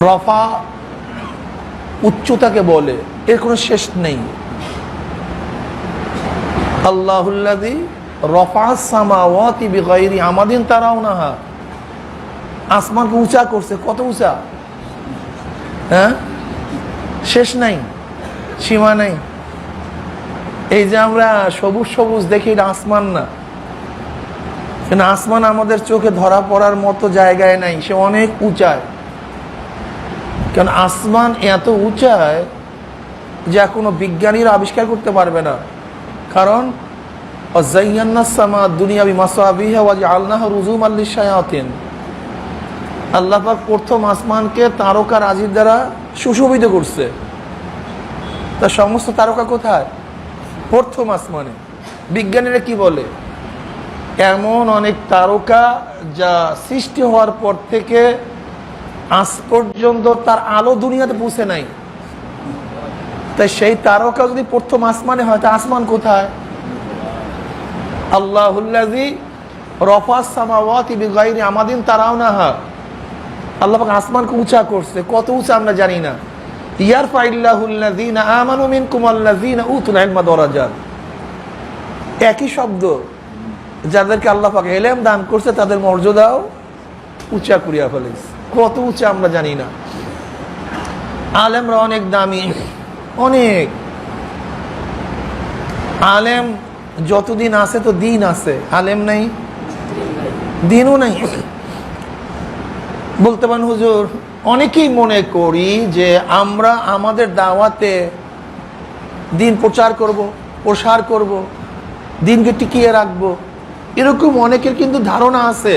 রফা উচ্চতাকে বলে, এর কোনো শেষ নেই। আল্লাহুল্লাযী রফা'আস সামাওয়াতি বিগাইরি আমাদিন তারাউনাহা, আসমানকে উঁচা করছে। কত উঁচা? হ্যাঁ, শেষ নাই, সীমা নাই। এই যে আমরা সবুজ সবুজ দেখি, এটা আসমান না, কিন্তু আসমান আমাদের চোখে ধরা পড়ার মতো জায়গায় নাই, সে অনেক উঁচায়। কারণ আসমান এত উঁচায় যা কোনো বিজ্ঞানীরা আবিষ্কার করতে পারবে না। কারণ যায়্যানাস সামা দুনিয়া বিমাসাবিহা ওয়া জাআলনাহা রুজুমান লিশ-শায়াতিন, আল্লাহ পাক প্রথম আসমানকে তারকা রাজির দ্বারা সুশোভিত করছে। তা সমস্ত তারকা কোথায়? প্রথম আসমানে। বিজ্ঞানীরা কি বলে, এমন অনেক তারকা যা সৃষ্টি হওয়ার পর থেকে আজ পর্যন্ত তার আলো দুনিয়াতে পৌঁছে নাই। তাই সেই তারকা যদি প্রথম আসমানে হয়, তা আসমান কোথায়? আল্লাহুল্লাযী রফা'আস সামাওয়াতি বিগাইরি আমাদিন তারাউনাহা, আল্লাহ পাক আসমানকে উঁচা করছে। কত উঁচা আমরা জানি না। ইয়ারফা'ইল্লাহুল্লাযীনা আমানু মিনকুম ওয়াল্লাযীনা উতুল ইলমা দারাজাত, একই শব্দ। যাদেরকে আল্লাহ পাক ইলম দান করছে তাদের মর্যাদাও উঁচা করিয়া ফেলেছে। কত উঁচা আমরা জানি না। আলেমরা অনেক দামি, অনেক আলেম যতদিন আছে তো দিন আছে, আলেম নাই দিনও নাই। বলতে পারেন হুজুর, অনেকেই মনে করি যে আমরা আমাদের দাওয়াতে দিন প্রচার করব, প্রসার করব, দিনকে টিকিয়ে রাখবো, এরকম অনেকের কিন্তু ধারণা আছে।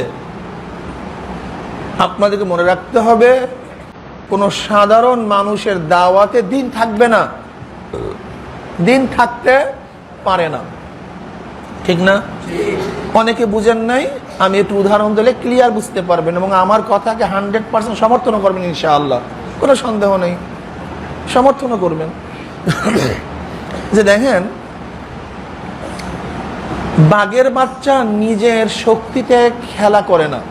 আপনাদেরকে মনে রাখতে হবে, কোনো সাধারণ মানুষের দাওয়াতে দিন থাকবে না, দিন থাকতে পারে না, ঠিক না? অনেকে বুঝেন নাই, আমি একটু উদাহরণ দিলে ক্লিয়ার বুঝতে পারবেন এবং আমার কথাকে 100% সমর্থন করবেন ইনশাআল্লাহ, কোনো সন্দেহ নেই, সমর্থনও করবেন। যে দেখেন, বাঘের বাচ্চা নিজের শক্তিতে খেলা করে না,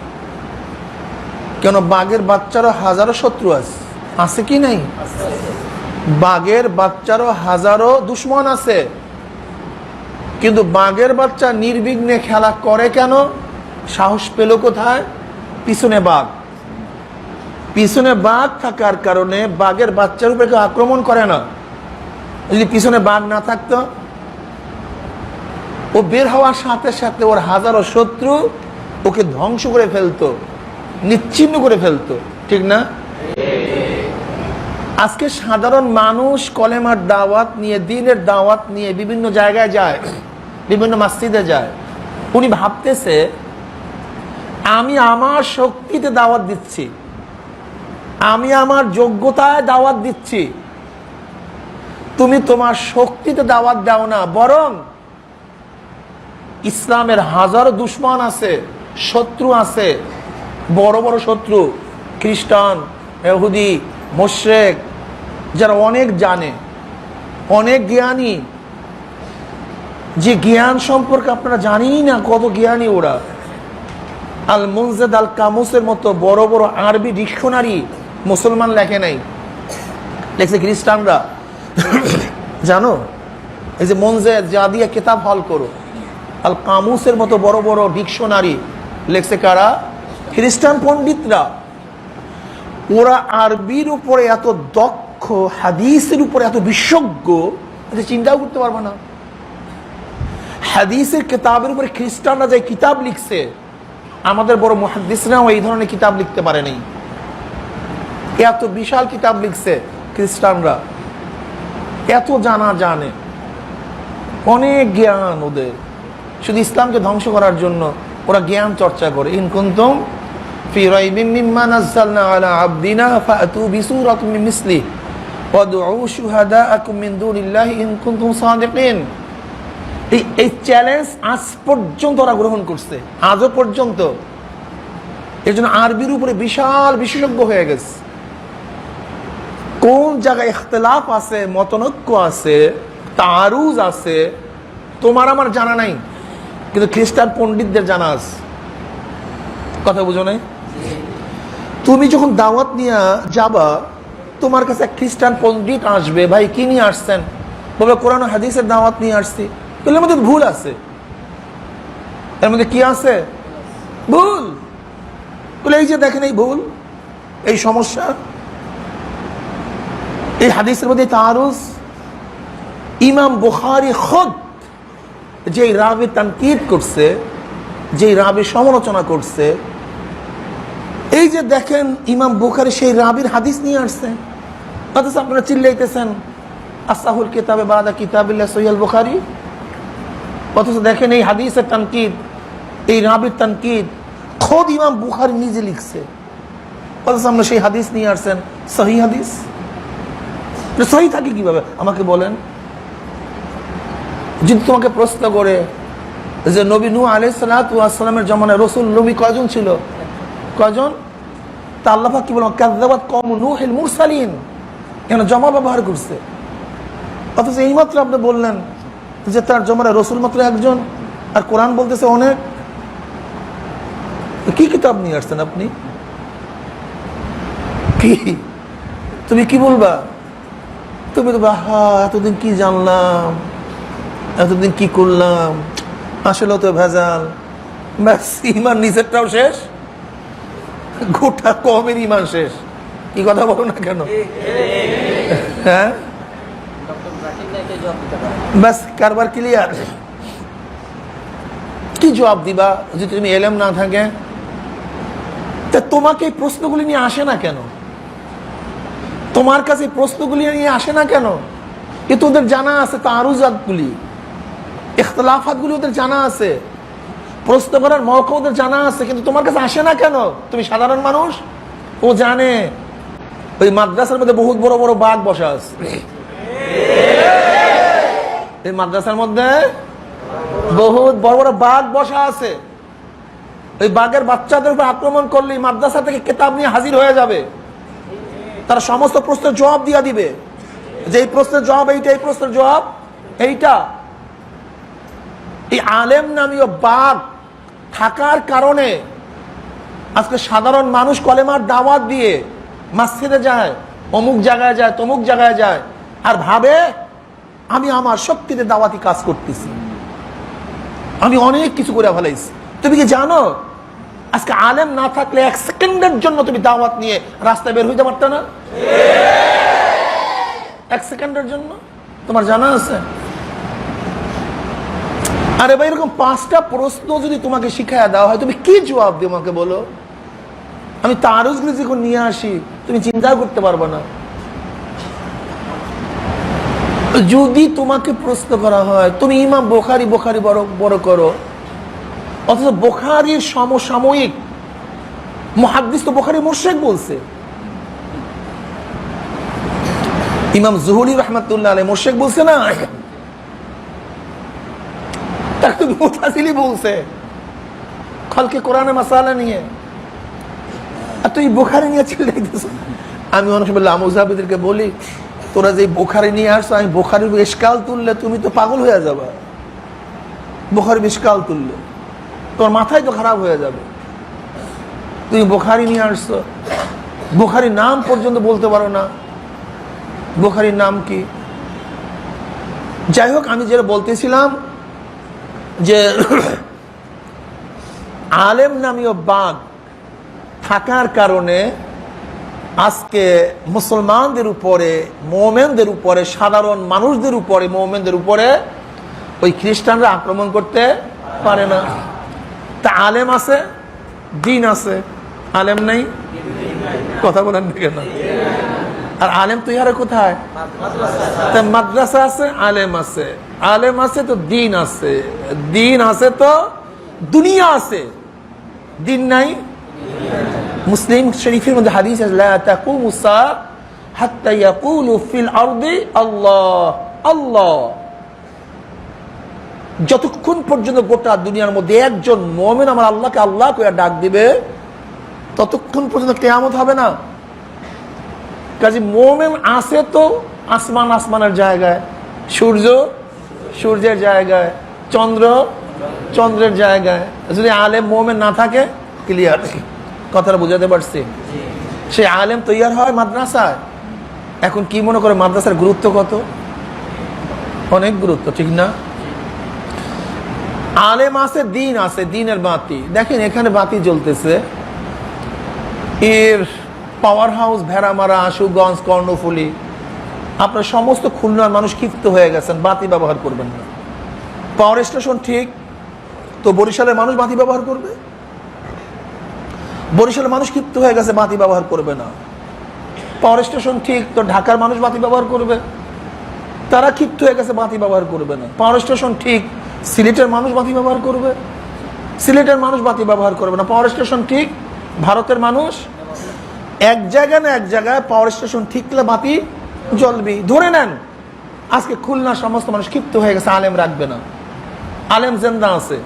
কেন? বাঘের বাচ্চারও হাজারো শত্রু আছে কি নাই? বাঘের বাচ্চারও হাজারো দুশ্মন আছে, কিন্তু বাঘের বাচ্চা নির্বিঘ্নে খেলা করে কেন? সাহস পেল কোথায়? পিছনে বাঘ। পিছনে বাঘ থাকার কারণে বাঘের বাচ্চার উপরে কেউ আক্রমণ করে না। যদি পিছনে বাঘ না থাকতো, ও বের হওয়ার সাথে সাথে ওর হাজারো শত্রু ওকে ধ্বংস করে ফেলতো, নিচ্ছিন্ন করে ফেলতো, ঠিক না? আজকে সাধারণ মানুষ কলেমার দাওয়াত নিয়ে, দ্বীনের দাওয়াত নিয়ে বিভিন্ন জায়গায় যায়, বিভিন্ন মসজিদে যায়। উনি ভাবতেছে আমি আমার শক্তিতে দাওয়াত দিচ্ছি, আমি আমার যোগ্যতায় দাওয়াত দিচ্ছি। তুমি তোমার শক্তিতে দাওয়াত দাও না, বরং ইসলামের হাজারো দুশ্মন আছে, শত্রু আছে, বড় বড় শত্রু, খ্রিস্টান, ইহুদি, মুশরিক, যারা অনেক জানে, অনেক জ্ঞানী, যে জ্ঞান সম্পর্কে আপনারা জানেনই না কত জ্ঞানী ওরা। আল মুনজাদ আল কামুসের মতো বড় বড় আরবি ডিকশনারি মুসলমান লেখে নাই, লেখছে খ্রিস্টানরা। জানো, এই যে মুনজাদ যা দিয়ে কিতাব হল করো, আল কামুসের মতো বড় বড় ডিকশনারি লেখছে কারা? খ্রিস্টান পণ্ডিতরা। ওরা আরবির উপরে এত দক্ষ, হাদিসের উপরে এত বিশেষজ্ঞ, চিন্তাও করতে পারবে না। হাদিসের কিতাবের উপরে খ্রিস্টানরা যে কিতাব লিখছে, আমাদের বড় মুহাদ্দিসরাও এই ধরনের কিতাব লিখতে পারে নাই। এত বিশাল কিতাব লিখছে খ্রিস্টানরা, এত জানে, অনেক জ্ঞান ওদের। শুধু ইসলামকে ধ্বংস করার জন্য ওরা জ্ঞান চর্চা করে। ইন কুনতুম ফি রাইবিম মিম্মা নাযালনা আলা আবদিনা ফাতু বিসূরাতিন মিন মিসলিহি ওয়াদউ শুহাদাআকুম মিন দুনিল্লাহি ইন কুনতুম সাদিকিন। এই চ্যালেঞ্জ আজ পর্যন্ত ওরা গ্রহণ করছে, আজও পর্যন্ত। এর জন্য আরবির উপরে বিশাল বিশেষজ্ঞ হয়ে গেছে। কোন জায়গায় ইখতিলাফ আছে, মতনৈক্য আছে, তারুজ আছে, তোমার আমার জানা নাই, কিন্তু খ্রিস্টান পণ্ডিতদের জানা আছে। কথা বুঝো নাই? তো তুমি যখন দাওয়াত নিয়ে যাবা, তোমার কাছে এক খ্রিস্টান পণ্ডিত আসবে, ভাই কি নিয়ে আসছেন? বলবে কোরআন ও হাদিসের দাওয়াত নিয়ে আসছি। তাহলে এর মধ্যে ভুল আছে, এর মধ্যে কি আছে? ভুল। বলে এই যে দেখেন এই ভুল, এই সমস্যা, এই হাদিসের মধ্যে তারুজ। ইমাম বুখারী খুদ যেই রাবি তানকিদ করছে, যেই রাবি সমালোচনা করছে, এই যে দেখেন ইমাম বুখারী সেই রাবির হাদিস নিয়ে আসছে, অথচ আপনারা চিল্লাইতেছেন আসাহুল কিতাবে বাদা কিতাবিল্লাহ সহিহ বুখারী। অথচ দেখেন এই হাদিসের তানকিদ, এই রাবির তানকিদ খোদ ইমাম বুখারী নিজে লিখছে, অথচ আমরা সেই হাদিস নিয়ে আসছেন সহিহ হাদিস। সহিহ থাকে কিভাবে আমাকে বলেন? যদি তোমাকে প্রশ্ন করে যে নবী নূহ আলাইহিস সালাতু ওয়াস সালামের জামানায় রাসূল নবী কয়জন ছিল? কয়জন? তা আল্লাহ পাক কি বলেন? কাযযাবাত কওমু নূহিল মুরসালিন, এখানে জমা ব্যবহার করছে। অথচ এইমাত্র আপনি বললেন যে তার জমানায় রাসূল মাত্র একজন, আর কোরআন বলতেছে অনেক। কি কিতাব নিয়ে আসছেন আপনি? কি তুমি কি বলবা? তুমি তো বাহা এতদিন কি জানলাম, এতদিন কি করলাম, আসলে তো ভেজাল। ব্যাস, ইমান নিজেরটাও শেষ, গোটা কমের ইমান শেষ। কি কথা বলো না কেন? হ্যাঁ, ব্যাস কারবার ক্লিয়ার। কি জবাব দিবা যদি তুমি এলেম না থাকে? তা তোমাকে এই প্রশ্নগুলি নিয়ে আসে না কেন? তোমার কাছে প্রশ্নগুলি নিয়ে আসে না কেন? এ তো ওদের জানা আছে, তারুজাতগুলি, ইখতিলাফাতগুলি ওদের জানা আছে, প্রশ্ন করার মৌকা ওদের জানা আছে, কিন্তু তোমার কাছে আসে না কেন? তুমি সাধারণ মানুষ। ও জানে ওই মাদ্রাসার মধ্যে বহুত বড় বড় বাঘ বসা আছে, এই মাদ্রাসার মধ্যে বহুত বড় বড় বাঘ বসা আছে। ওই বাঘের বাচ্চাদের উপর আক্রমণ করলে মাদ্রাসা থেকে কিতাব নিয়ে হাজির হয়ে যাবে, তারা সমস্ত প্রশ্নের জবাব দিয়ে দিবে, যে এই প্রশ্নের জবাব এইটা, এই প্রশ্নের জবাব এইটা। এই আলেম নামীয় বাঘ থাকার কারণে আজকে সাধারণ মানুষ কলেমার দাওয়াত দিয়ে মসজিদে যায়, অমুক জায়গায় যায়, তমুক জায়গায় যায়, আর ভাবে আমি আমার শক্তিতে দাওয়াতি কাজ করতেছি, আমি অনেক কিছু করে ফেলাইছি। তুমি কি জানো আজকে আলেম না থাকলে এক সেকেন্ডের জন্য তুমি দাওয়াত নিয়ে রাস্তায় বের হইতে পারতে না? এক সেকেন্ডের জন্য। তোমার জানা আছে? আরে ভাই, এরকম 5টা প্রশ্ন যদি তোমাকে শিখাইয়া দেওয়া হয়, তুমি কি জবাব দিও আমাকে বলো? আমি তারুজগুলি যখন নিয়ে আসি, তুমি চিন্তা করতে পারবে না। যদি তোমাকে প্রশ্ন করা হয় তুমি ইমাম বুখারী বুখারী বড় করো, অথচ বুখারীর সমসাময়িক মুহাদ্দিস তো বুখারী মুশরিক বলছে। ইমাম যুহরি রাহমাতুল্লাহ আলাইহি মুশরিক বলছে না? তাকে তো মুতাজিলি বলছে খালকে কোরআনে মাসালা নিয়ে, আর তুই বুখারী নিয়ে চিল্লাইতেছ। আমি অনেক সময় লামুজাবিদেরকে বলি, তোরা যে বুখারী নিয়ে আসছো, আমি বুখারীর ইশকাল তুললে তুমি তো পাগল হয়ে যাবে। বুখারীর ইশকাল তুললে তোর মাথায় তো খারাপ হয়ে যাবে। তুমি বুখারী নিয়ে আসছো, বুখারীর নাম পর্যন্ত বলতে পারো না, বুখারীর নাম কি? যাই হোক, আমি যেটা বলতেছিলাম যে আলেম নামীয় বাঘ থাকার কারণে আজকে মুসলমানদের উপরে, মুমিনদের উপরে, সাধারণ মানুষদের উপরে, মুমিনদের উপরে ওই খ্রিস্টানরা আক্রমণ করতে পারে না। তা আলেম আছে, দিন আছে, আলেম নাই, কথা বলেন না কেন? আর আলেম তো ইহারে কোথায়? মাদ্রাসা আছে, আলেম আছে, আলেম আছে তো দিন আছে, দিন আছে তো দুনিয়া আছে, দিন নাই। মুসলিম শরীফের মধ্যে হাদিস আছে, লা তাকুমুস সাআ হাত্তা ইয়াকুলু ফিল আরদি আল্লাহ আল্লাহ। যতক্ষণ পর্যন্ত গোটা দুনিয়ার মধ্যে একজন মুমিন আমার আল্লাহকে আল্লাহ কইয়া ডাক দিবে, ততক্ষণ পর্যন্ত কিয়ামত হবে না। কাজে মুমিন আছে তো আসমান আসমানের জায়গায়, সূর্য সূর্যের জায়গায়, চন্দ্র চন্দ্রের জায়গায়। যদি আলেম মুমিন না থাকে, ক্লিয়ার কথাটা বুঝাতে পারছি? সে আলেম তৈয়ার হয় মাদ্রাসায়। এখন কি মনে করে মাদ্রাসার গুরুত্ব কত? অনেক গুরুত্ব, ঠিক না? আলেম আছে, দিন আছে, দিনের বাতি। দেখেন এখানে বাতি জ্বলতেছে, এর পাওয়ার হাউস ভেড়ামারা, আশুগঞ্জ, কর্ণফুলী, আপনার সমস্ত খুলনার মানুষ ক্ষিপ্ত হয়ে গেছেন, বাতি ব্যবহার করবেন না। পাওয়ার স্টেশন ঠিক, তো বরিশালের মানুষ বাতি ব্যবহার করবে? বরিশালের মানুষ ক্ষিপ্ত হয়ে গেছে, বাতি ব্যবহার করবে না। পাওয়ার স্টেশন ঠিক, তো ঢাকার মানুষ বাতি ব্যবহার করবে? তারা ক্ষিপ্ত হয়ে গেছে, বাতি ব্যবহার করবে না। পাওয়ার স্টেশন ঠিক, সিলেটের মানুষ বাতি ব্যবহার করবে? সিলেটের মানুষ বাতি ব্যবহার করবে না। পাওয়ার স্টেশন ঠিক, ভারতের মানুষ, এক জায়গায় না এক জায়গায় পাওয়ার স্টেশন ঠিকলে বাতি জ্বলবি। ধরে নেন আজকে খুলনার সমস্ত মানুষ ক্ষিপ্ত হয়ে গেছে, আলেম রাখবে না। আলেম জিন্দা আছে,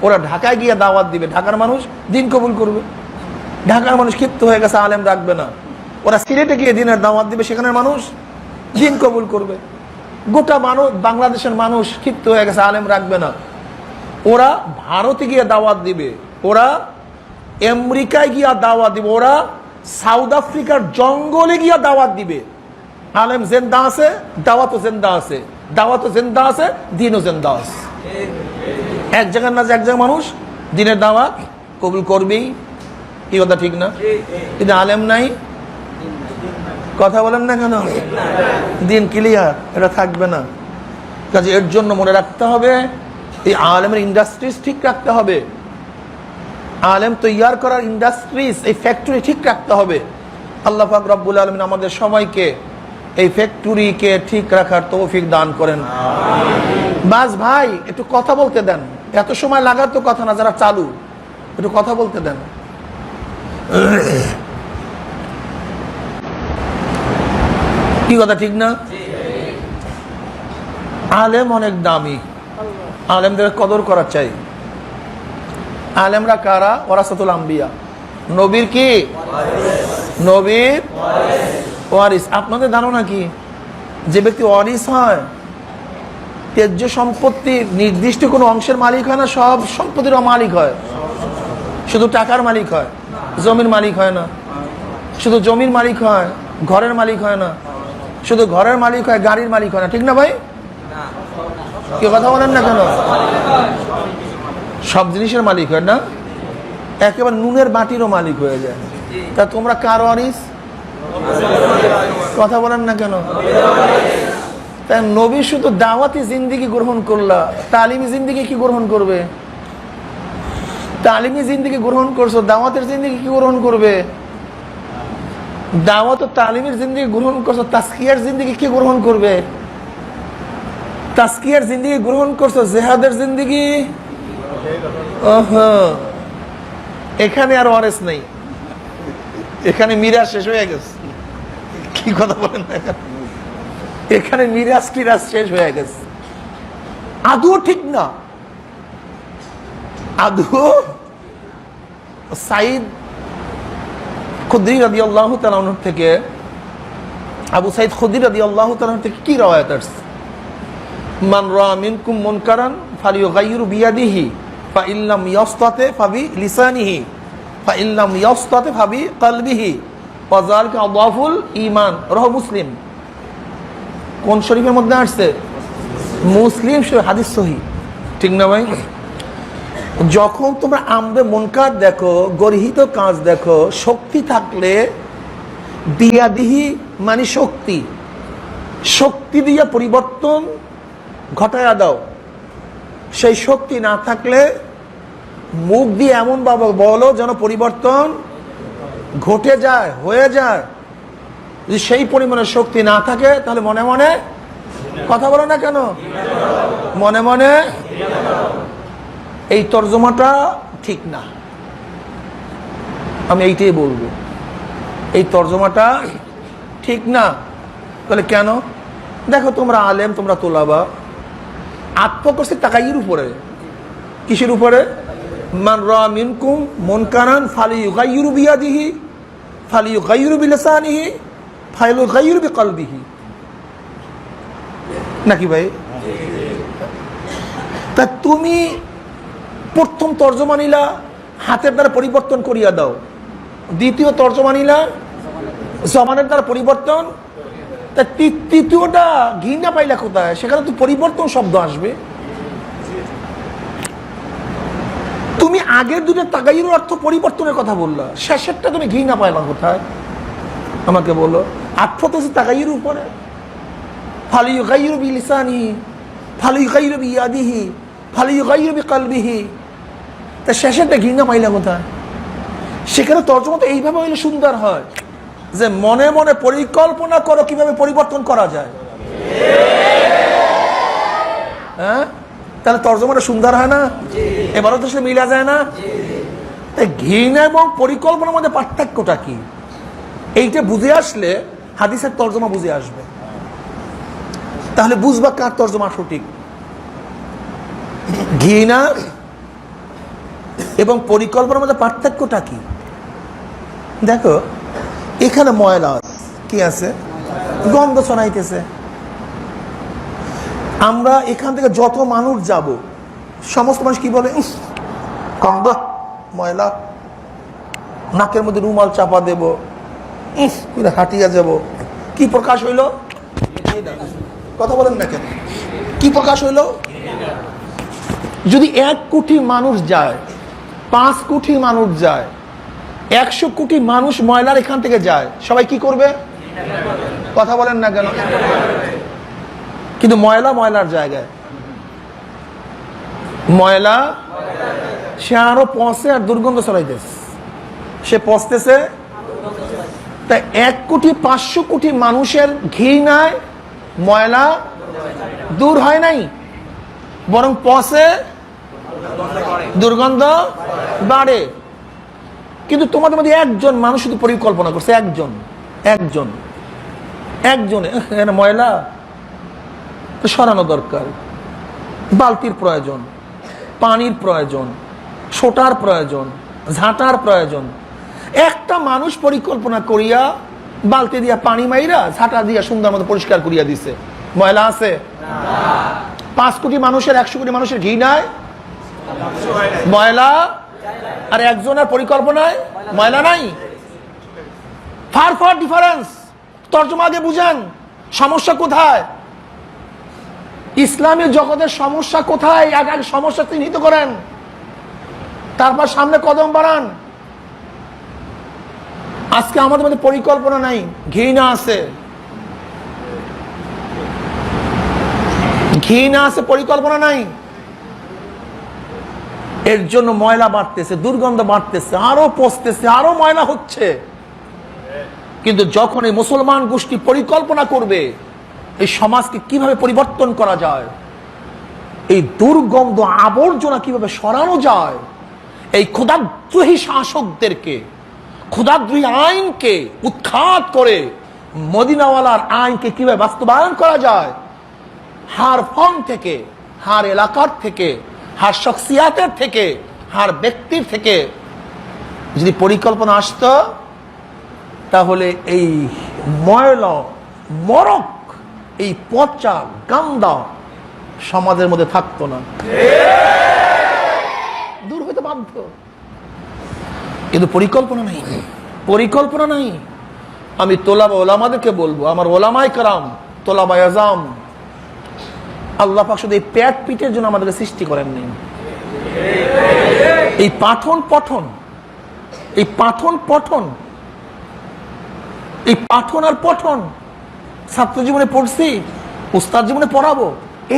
ওরা ঢাকায় গিয়ে দাওয়াত দিবে, ঢাকার মানুষ দিন কবুল করবে। ঢাকার মানুষ ক্ষিপ্ত হয়ে গেছে, আলেম রাখবে না। ওরা সিলেটে গিয়ে দিনের দাওয়াত দিবে, সেখানের মানুষ দিন কবুল করবে। গোটা মানুষ, বাংলাদেশের মানুষ ক্ষিপ্ত হয়ে গেছে, আলেম রাখবে না। ওরা ভারতে গিয়ে দাওয়াত দিবে, ওরা আমেরিকায় গিয়া দাওয়াত দিবে, ওরা সাউথ আফ্রিকার জঙ্গলে গিয়া দাওয়াত দিবে। আলেম জিন্দা আছে, দাওয়াতও জিন্দা আছে, দাওয়াতও জিন্দা আছে, দিনও জিন্দা আছে। এক জায়গার না এক জায়গায় মানুষ দিনের দাওয়াত কবুল করবেই। কি কথা ঠিক না? কিন্তু আলেম নাই, কথা বলেন না কেন? দিন ক্লিয়ার, এটা থাকবে না। কাজে এর জন্য মনে রাখতে হবে, এই আলেমের ইন্ডাস্ট্রিজ ঠিক রাখতে হবে, আলেম তৈয়ার করার ইন্ডাস্ট্রিজ, এই ফ্যাক্টরি ঠিক রাখতে হবে। আল্লাহ পাক রব্বুল আলামিন আমাদের সবাইকে এই ফ্যাক্টরিকে ঠিক রাখার তৌফিক দান করেন। বাস ভাই একটু কথা বলতে দেন, এত সময় লাগার তো কথা না, যারা চালু একটু কথা বলতে দেন। কি কথা ঠিক না? আলেম অনেক দামি, আলেমদের কদর করা চাই। আলেমরা কারা? ওয়ারাসাতুল আম্বিয়া, নবীর কি? নবীর ওয়ারিস। আপনাদের ধারণা কি যে ব্যক্তি ওয়ারিস হয়, ত্যায্য সম্পত্তির নির্দিষ্ট কোনো অংশের মালিক হয় না, সব সম্পত্তির মালিক হয়? শুধু টাকার মালিক হয়, জমির মালিক হয় না। শুধু জমির মালিক হয়, ঘরের মালিক হয় না। শুধু ঘরের মালিক হয়, গাড়ির মালিক হয় না, ঠিক না ভাই? কি কথা বলেন না কেন? সব জিনিসের মালিক হয় না, একেবারে নুনের বাটিরও মালিক হয়ে যায়। তা তোমরা কার ওয়ারিস? কথা বলেন না কেন? তাই নবী শুধু দাওয়াতি জিন্দিগি গ্রহণ করলা, তালিমি জিন্দিগি কি গ্রহণ করবে? তালিমি জিন্দিগি গ্রহণ করছো, দাওয়াতের জিন্দিগি কি গ্রহণ করবে? দাওয়াত ও তালিমের জিন্দিগি গ্রহণ করছো, তাজকিয়ার জিন্দিগি কি গ্রহণ করবে? তাজকিয়ার জিন্দিগি গ্রহণ করছো, জিহাদের জিন্দিগি। এখানে আর ওয়ারিস নেই, এখানে মিরাজ শেষ হয়ে গেছে। কি কথা বলেন না? এখানে মিরাজ টিরাজ শেষ হয়ে গেছে। আদৌ ঠিক না, আদৌ। সাইদ খুদরি রাদিয়াল্লাহু তাআলা আনহু থেকে, আবু সাইদ খুদরি রাদিয়াল্লাহু তাআলা আনহু থেকে কি রওয়ায়াত আছে? মান রা মিনকুম মুনকারান ফালিয়ুগাইয়িরু বিয়াদিহি ফাইল্লাম ইয়াসতাতি ফাবি লিসানিহি ফাইল্লাম ইয়াসতাতি ফাবি কলবিহি ওয়া যালিকা আদাফুল ঈমান। রাহ মুসলিম। কোন শরীফের মধ্যে আসছে? মুসলিম শরীফ, হাদিস সহিহ, ঠিক না ভাই? যখন তোমরা আমরে মুনকার দেখো, গর্হিত কাজ দেখো, শক্তি থাকলে বিয়াদিহি মানে শক্তি, শক্তি দিয়ে পরিবর্তন ঘটায়া দাও। সেই শক্তি না থাকলে মুখ দিয়ে এমন ভাবে বলো যেন পরিবর্তন ঘটে যায়, হয়ে যায়। যদি সেই পরিমাণের শক্তি না থাকে তাহলে মনে মনে কথা বলো না কেন? মনে মনে। এই তর্জমাটা ঠিক না, আমি এইটাই বলবো, এই তর্জমাটা ঠিক না। তাহলে কেন? দেখো তোমরা আলেম, তোমরা তোলাবা, আত্ম করছে তাকাইয়ের উপরে। কিসের উপরে? মান রা মিনকুম মুনকারান ফালিয়ুগাইয়িরু বিয়াদিহি ফালিয়ুগাইয়িরু বিলিসানিহি ফালিয়ুগাইয়িরু বিকলবিহি, নাকি ভাই? তা তুমি প্রথম তর্জমা নিলা, হাতের দ্বারা পরিবর্তন করিয়া দাও। দ্বিতীয় তর্জমা নিলা, জমানের দ্বারা পরিবর্তন, তা তৃতীয়টা ঘৃণা পাইলা কোথায়? সেখানে তো পরিবর্তন শব্দ আসবে। তুমি আগের দুটো তাগাইয়ের অর্থ পরিবর্তনের কথা বললা, শেষেরটা তুমি ঘৃণা পাইলা কোথায় আমাকে বলো। আটফত হচ্ছে তাগাইয়ের উপরে, ফালিয়ুগাইয়িরু বিলিসানিহি, ফালিয়ুগাইয়িরু বিয়াদিহি, ফালিয়ুগাইয়িরু বিকলবিহি, তা শেষেরটা ঘৃণা পাইলা কোথায়? সেখানে তর্জমা তো এইভাবে হইলে সুন্দর হয় যে মনে মনে পরিকল্পনা করো কিভাবে পরিবর্তন করা যায়। হ্যাঁ, তাহলে তর্জমাটা সুন্দর হয় না? এবারও তো সে মিলা যায় না? ঘৃণা এবং পরিকল্পনার মধ্যে পার্থক্যটা কি, এইটা বুঝে আসলে হাদিসের তর্জমা বুঝে আসবে। তাহলে বুঝবা কার তর্জমা সঠিক। ঘৃণা এবং পরিকল্পনার মধ্যে পার্থক্যটা কি? দেখো, এখানে ময়লা কি আছে, গন্ধ ছড়াইতেছে। আমরা এখান থেকে যত মানুষ যাব, সমস্ত মানুষ কি বলে? গন্ধ, ময়লা, নাকের মধ্যে রুমাল চাপা দেব, হাঁটিয়া যাব। কি প্রকাশ হইল? কথা বলেন না কেন? কি প্রকাশ হইল? যদি 1 কোটি মানুষ যায়, 5 কোটি মানুষ যায়, 100 কোটি মানুষ ময়লার এখান থেকে যায়, সবাই কি করবে? কথা বলেন না কেন? কিন্তু ময়লা ময়লার জায়গায়, ময়লা সে আরো পচে আর দুর্গন্ধ ছড়াইতেছে, সে পচতেছে। তাই 1,500,000,000 কোটি মানুষের ঘৃণায় ময়লা দূর হয় নাই, বরং পচে, দুর্গন্ধ বাড়ে। কিন্তু তোমাদের মধ্যে একজন মানুষ শুধু পরিকল্পনা করছে, একজনে ময়লা সরানো দরকার, বালতির প্রয়োজন, পানির প্রয়োজন, সোটার প্রয়োজন, ঝাঁটার প্রয়োজন। একটা মানুষ পরিকল্পনা করিয়া বালতি দিয়া পানি মাইরা ঝাঁটা দিয়া সুন্দর মতো পরিষ্কার করিয়া দিছে, ময়লা আছে? 5 কোটি মানুষের, 100 কোটি মানুষের ঘৃণায় ময়লা, আর একজনের পরিকল্পনায় ময়লা নাই। Far difference. তর্জমা আগে বুঝেন সমস্যা কোথায়, ইসলামী জগতের সমস্যা কোথায়, আগে সমস্যা চিহ্নিত করেন, তারপর সামনে কদম বাড়ান। আজকে আমাদের মধ্যে পরিকল্পনা নাই, ঘৃণা আছে, পরিকল্পনা নাই। এর জন্য ময়লা বাড়তেছে, দুর্গন্ধ বাড়তেছে, আরো পচতেছে, আরো ময়লা হচ্ছে। কিন্তু যখন এই মুসলমান গোষ্ঠী পরিকল্পনা করবে এই সমাজকে কিভাবে পরিবর্তন করা যায়, এই দুর্গন্ধ আবর্জনা কিভাবে সরানো যায়, এই খোদাদ্রোহী শাসকদেরকে, খোদাদ্রোহী আইনকে উৎখাত করে মদিনাওয়ালার আইনকে কিভাবে বাস্তবায়ন করা যায়, হার ফন থেকে, হার এলাকার থেকে, হার শখসিয়াতের থেকে, হার ব্যক্তির থেকে যদি পরিকল্পনা আসতো, তাহলে এই ময়লা মরক, এই পচা গান্দা সমাজের মধ্যে থাকতো না, দূর হইতে বাধ্য। কিন্তু পরিকল্পনা নাই। আমি তোলাবা ওলামাদেরকে বলবো, আমার ওলামায়ে কেরাম, তোলাবা আযাম, আল্লাহ পাক শুধু এই পেট পিটের জন্য আমাদেরকে সৃষ্টি করেননি। এই পাঠন পঠন, এই পাঠন আর পঠন ছাত্র জীবনে পড়ছি, উস্তাদ জীবনে পড়াবো,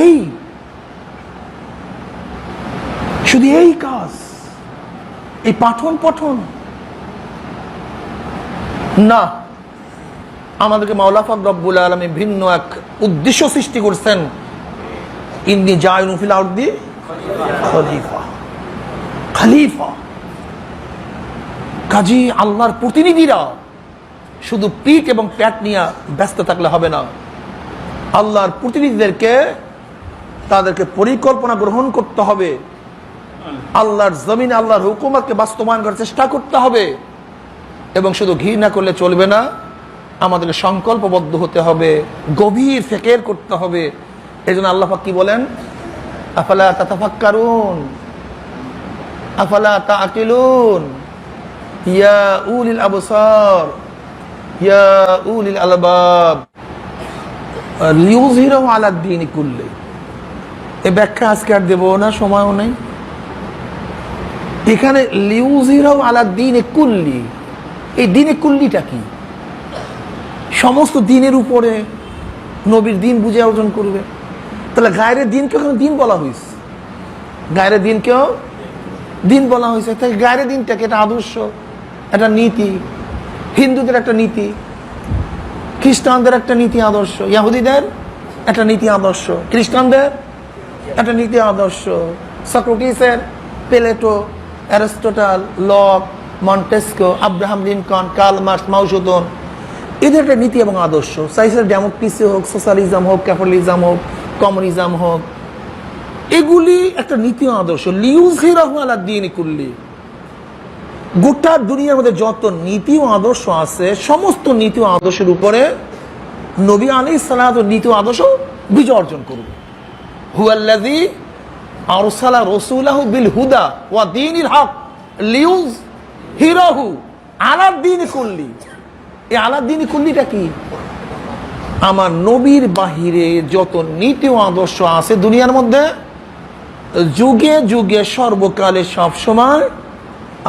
এই শুধু এই কাজ, এই পাঠন পঠন না। আমাদেরকে মাওলা পাক রব্বুল আলামিন ভিন্ন এক উদ্দেশ্য সৃষ্টি করছেন, ইন্নী জাইলুন ফিল আরদি খলিফা। কাজী আল্লাহর প্রতিনিধিরা শুধু পিঠ এবং পেট নিয়ে ব্যস্ত থাকলে হবে না। আল্লাহর প্রতিনিধিদেরকে, তাদেরকে পরিকল্পনা গ্রহণ করতে হবে, আল্লাহর জমিনে আল্লাহর হুকুমতকে বাস্তবায়ন করার চেষ্টা করতে হবে। এবং শুধু ঘৃণা করলে চলবে না, আমাদেরকে সংকল্পবদ্ধ হতে হবে, গভীর ফিকির করতে হবে। এই জন্য আল্লাহ পাক কি বলেন? আফালা তাতাফাক্কারুন আফালা তাআকিলুন ইয়া উলিল আবসার ইয়া উলিল আলবাব লিউযহিরাহু আলা দ্বীনি কুল্লি। এ ব্যাখ্যা আজকে আর দেব না, সময়ও নেই। এখানে লিউযহিরাহু আলা দ্বীনি কুল্লি, এই দ্বীনে কুল্লিটা কি? সমস্ত দ্বীনের উপরে নবীর দ্বীন বুঝে অর্জন করবে। তাহলে গায়রের দ্বীনকে ওখানে দ্বীন বলা হয়েছে, গায়রের দ্বীনকেও দ্বীন বলা হয়েছে। তাই গায়রের দ্বীনটাকে একটা আদর্শ, একটা নীতি, হিন্দুদের একটা নীতি, খ্রিস্টানদের একটা নীতি আদর্শ, ইহুদিদের একটা নীতি আদর্শ, খ্রিস্টানদের একটা নীতি আদর্শ, সক্রেটিসের, Plato, Aristotle, Locke, Montesquieu, Abraham Lincoln, Karl Marx, Mao Zedong, এদের একটা নীতি এবং আদর্শ। চাইছে ডেমোক্রেসি হোক, সোশ্যালিজম হোক, ক্যাপিটালিজম হোক, কমিউনিজম হোক, এগুলি একটা নীতি আদর্শ। লিউযহিরাহু আলা দ্বীনি কুল্লি, গোটা দুনিয়ার মধ্যে যত নীতি ও আদর্শ আছে, সমস্ত নীতি ও আদর্শের উপরে নবী আলাইহিস সালাতু নীতি ও আদর্শ বিজয় অর্জন করবে। হুয়াল্লাযী আরসালা রাসূলাহু বিল হুদা ওয়া দীনিল হক লিউযহিরাহু আলা দ্বীনি কুল্লি। এই আলা দ্বীনি কুল্লিটা কি? আমার নবীর বাহিরে যত নীতি ও আদর্শ আছে দুনিয়ার মধ্যে, যুগে যুগে সর্বকালে সব সময়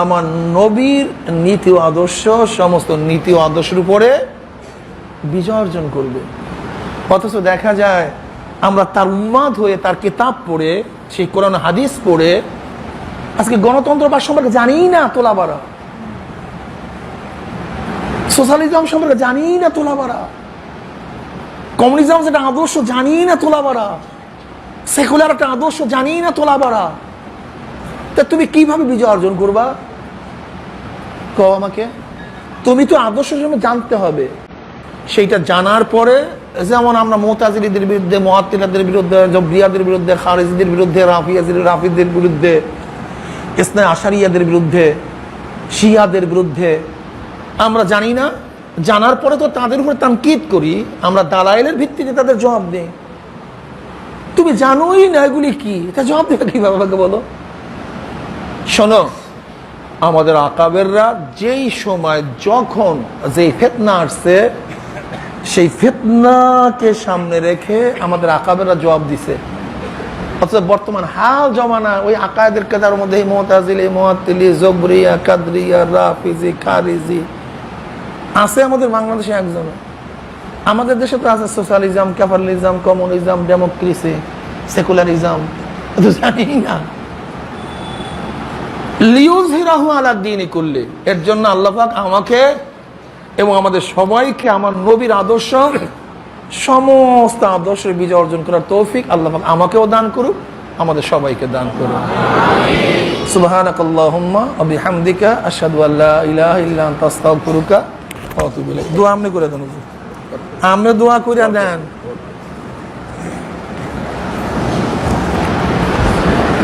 আমার নবীর নীতি ও আদর্শ সমস্ত নীতি ও আদর্শের উপরে বিজয় অর্জন করবে। অথচ দেখা যায় আমরা তার উম্মাদ হয়ে তার কিতাব পড়ে, সেই কোরআন হাদিস পড়ে আজকে গণতন্ত্র বা সম্পর্কে জানি না তোলাবাড়া, সোশ্যালিজম সম্পর্কে জানি না তোলাবাড়া, কমিউনিজম যেটা আদর্শ জানি না তোলাবাড়া, সেকুলার একটা আদর্শ জানি না তোলাবাড়া। তা তুমি কিভাবে বিজয় অর্জন করবা? কও আমাকে। তুমি তো আদর্শ জানতে হবে। সেইটা জানার পরে, যেমন আমরা মুতাজিলীদের বিরুদ্ধে, মুআত্তিলাদের বিরুদ্ধে, জবরিয়াদের বিরুদ্ধে, খারিজিদের বিরুদ্ধে, রাফিদের বিরুদ্ধে, ইসনা আশারিয়াদের বিরুদ্ধে, শিয়াদের বিরুদ্ধে আমরা জানি না, জানার পরে তো তাদের উপরে তানকিদ করি, আমরা দালাইলের ভিত্তিতে তাদের জবাব দিই। তুমি জানোই না এগুলি কি, তা জবাব দেবে কিভাবে আমাকে বলো? শোনো, আমাদের আকাবেররা যেই সময় যখন যে ফিতনা আসছে, সেই ফিতনাকে সামনে রেখে আমাদের আকাবেররা জবাব দিছে। অথচ বর্তমান হাল জমানা ওই আকায়েদের কাতার মধ্যে মুতাজিলি, মুআত্তিলি, জবরিয়া, কাদরিয়া, রাফিজি, খারিজি আছে আমাদের বাংলাদেশে একজন। আমাদের দেশে তো আছে socialism, capitalism, communism, democracy, secularism, তো জানি না। লিউযহিরাহু আলা দ্বীনি কুল্লি, এর জন্য আল্লাহ পাক আমাকে এবং আমাদের সবাইকে আমার নবীর আদর্শ, সমস্ত আদর্শের বিজয় অর্জন করার তৌফিক আল্লাহ পাক আমাকেও দান করুক, আমাদের সবাইকে দান করুক। সুবহানাকাল্লাহুম্মা ওয়া বিহামদিকা আশহাদু আল্লা ইলাহা ইল্লা আনতা আস্তাগফিরুকা ওয়া আতুবু ইলাইক। দোয়া আপনি করে দেন, আপনি দোয়া করে দেন।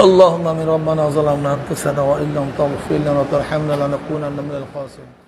اللهم من ربنا ظلمنا انفسنا وان لم تغفر لنا وترحمنا لنكونن من الخاسرين